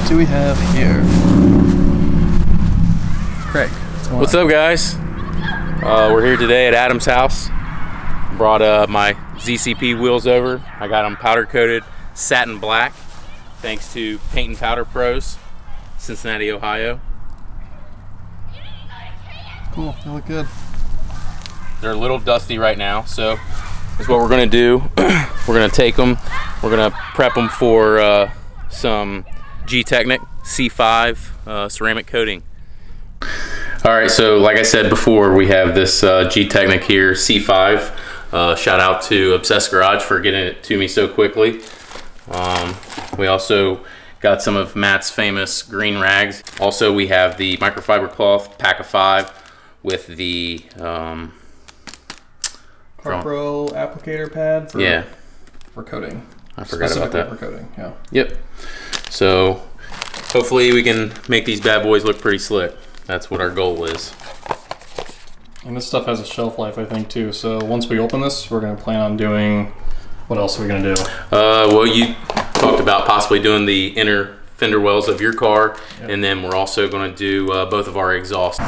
What do we have here? Craig, what's up, guys? We're here today at Adam's house. Brought my ZCP wheels over. I got them powder coated satin black, thanks to Paint and Powder Pros, Cincinnati, Ohio. Cool, they look good. They're a little dusty right now, so that's what we're gonna do. We're gonna take them, we're gonna prep them for some GTechniq C5 ceramic coating. All right, so like I said before, we have this GTechniq here C5. Shout out to Obsessed Garage for getting it to me so quickly. We also got some of Matt's famous green rags. Also, we have the microfiber cloth pack of 5 with the Pro applicator pad for coating. I forgot about that. For coating, yeah. Yep. So hopefully we can make these bad boys look pretty slick. That's what our goal is. And this stuff has a shelf life, I think, too. So once we open this, we're going to plan on doing, what else are we going to do? Well, you talked about possibly doing the inner fender wells of your car, yep. And then we're also going to do both of our exhausts.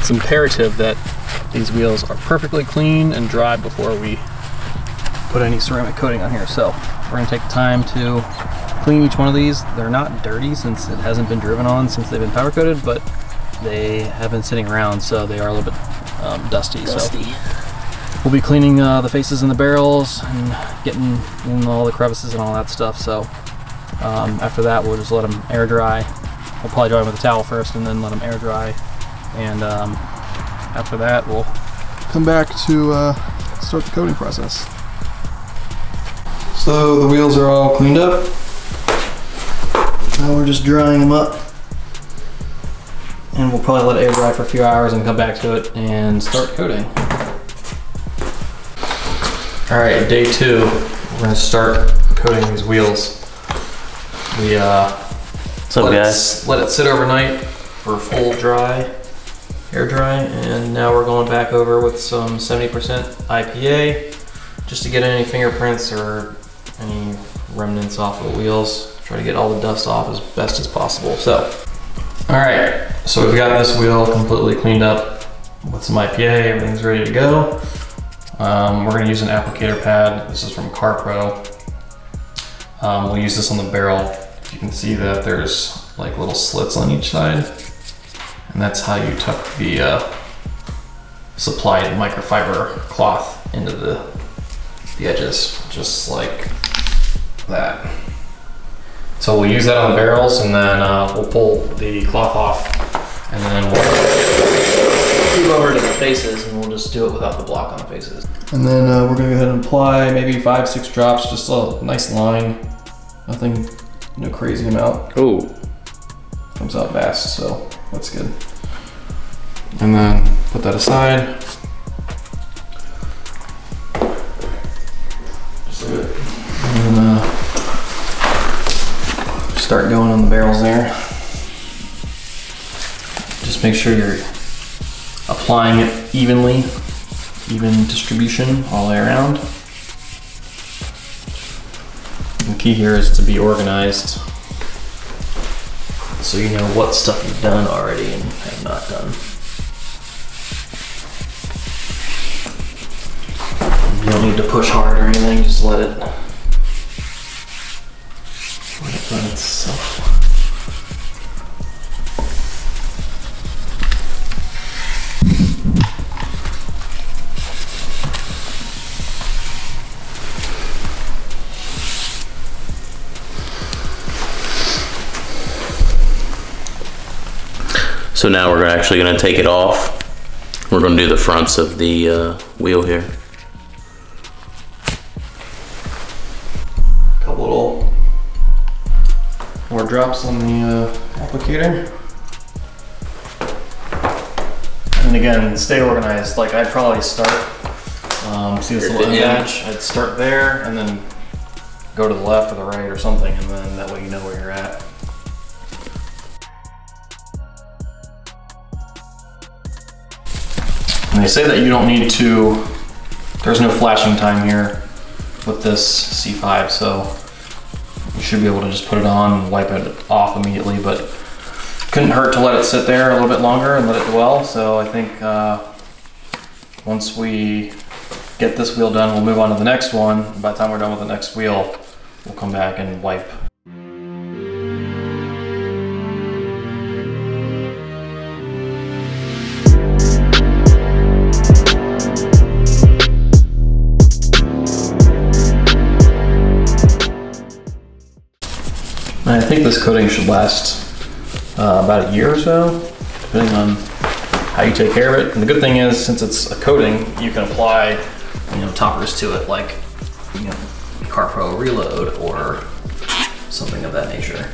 It's imperative that these wheels are perfectly clean and dry before we put any ceramic coating on here. So we're going to take the time to clean each one of these. They're not dirty since it hasn't been driven on since they've been powder coated, but they have been sitting around, so they are a little bit dusty. So we'll be cleaning the faces and the barrels and getting in all the crevices and all that stuff. So after that, we'll just let them air dry. We'll probably dry them with a towel first and then let them air dry. And after that, we'll come back to start the coating process. So the wheels are all cleaned up. Now we're just drying them up. And we'll probably let it air dry for a few hours and come back to it and start coating. All right, day 2, we're gonna start coating these wheels. We What's up, guys? Let it sit overnight for full dry. Air dry, and now we're going back over with some 70% IPA just to get any fingerprints or any remnants off the wheels. Try to get all the dust off as best as possible. So, all right, so we've got this wheel completely cleaned up with some IPA. Everything's ready to go. We're going to use an applicator pad. This is from CarPro. We'll use this on the barrel. You can see that there's like little slits on each side. And that's how you tuck the supplied microfiber cloth into the edges, just like that. So we'll use that on the barrels, and then we'll pull the cloth off, and then we'll move over to the faces, and we'll just do it without the block on the faces. And then we're gonna go ahead and apply maybe 5-6 drops, just a nice line, nothing, no crazy amount. Ooh. Comes out fast, so that's good. And then put that aside. Just a bit. And start going on the barrels there. Just make sure you're applying it evenly, even distribution all the way around. The key here is to be organized, so you know what stuff you've done already and have not done. You don't need to push hard or anything, just let it by itself. So now we're actually going to take it off. We're going to do the fronts of the wheel here. A couple little more drops on the applicator. And again, stay organized. Like I'd probably start, see this little edge? I'd start there and then go to the left or the right or something, and then that way you know where you're at. And they say that you don't need to, there's no flashing time here with this C5, so you should be able to just put it on and wipe it off immediately, but couldn't hurt to let it sit there a little bit longer and let it dwell. So I think once we get this wheel done, we'll move on to the next one. By the time we're done with the next wheel, we'll come back and wipe. I think this coating should last about a year or so, depending on how you take care of it. And the good thing is, since it's a coating, you can apply, toppers to it, like, CarPro Reload or something of that nature.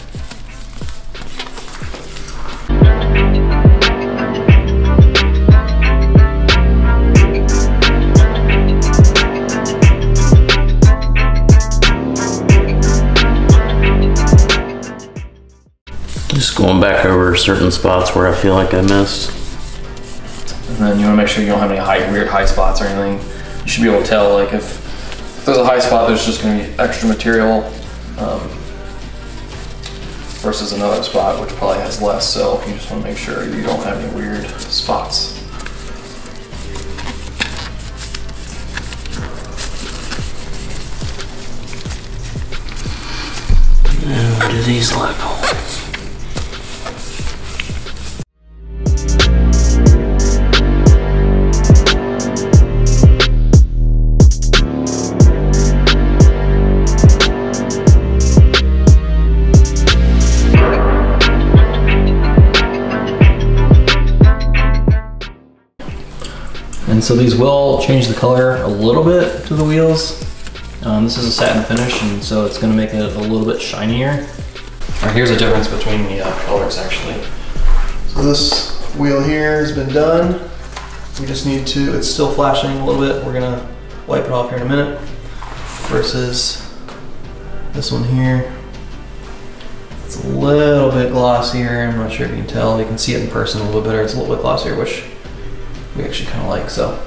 Just going back over certain spots where I feel like I missed. And then you want to make sure you don't have any weird high spots or anything. You should be able to tell, like if there's a high spot, there's just going to be extra material versus another spot which probably has less. So you just want to make sure you don't have any weird spots. Now do these lug holes. And so these will change the color a little bit to the wheels. This is a satin finish, and so it's going to make it a little bit shinier. All right, here's a difference between the colors actually. So this wheel here has been done. We just need to, it's still flashing a little bit. We're going to wipe it off here in a minute. Versus this one here. It's a little bit glossier. I'm not sure if you can tell. You can see it in person a little bit better. It's a little bit glossier, which we actually kind of like. So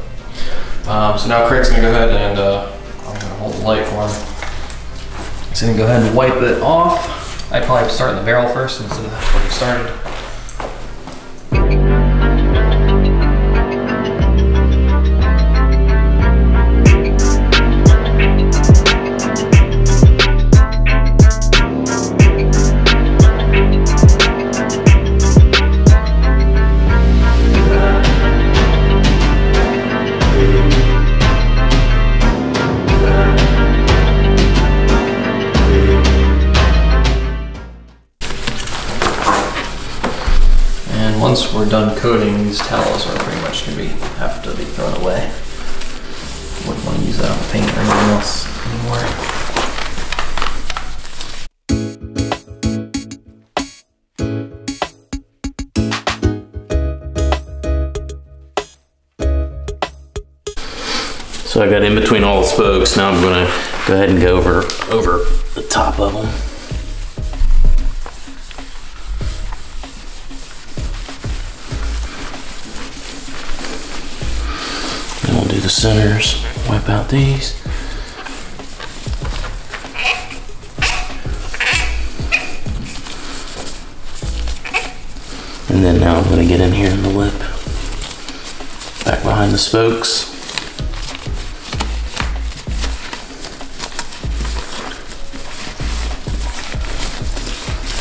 now Craig's gonna go ahead and I'm gonna hold the light for him. He's gonna go ahead and wipe it off. I'd probably start in the barrel first instead of where we started. Once we're done coating, these towels are pretty much going to have to be thrown away. Wouldn't want to use that on the paint or anything else anymore. So I got in between all the spokes. Now I'm going to go ahead and go over the top of them. The centers, wipe out these. And then now I'm going to get in here in the lip, back behind the spokes.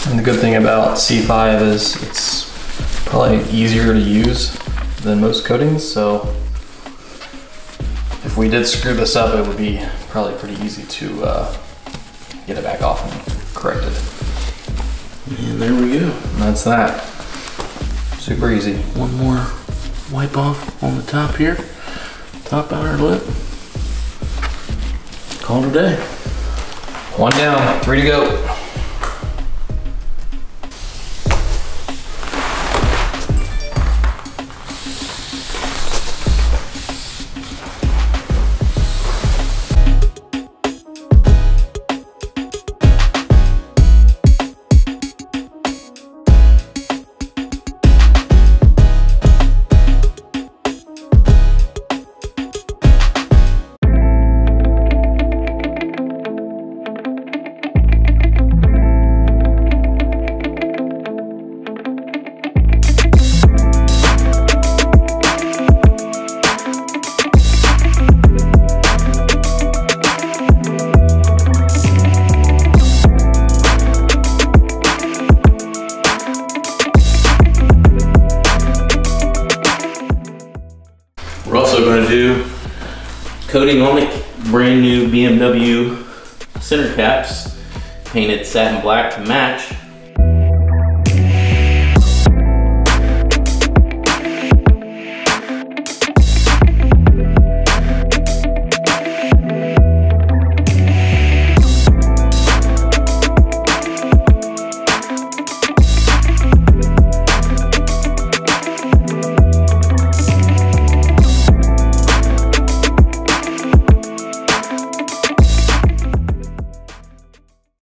And the good thing about C5 is it's probably easier to use than most coatings, so if we did screw this up, it would be probably pretty easy to get it back off and correct it. And there we go. And that's that. Super easy. One more wipe off on the top here. Top outer lip. Call it a day. One down, 3 to go. We're also going to do coating on the brand new BMW center caps, painted satin black to match.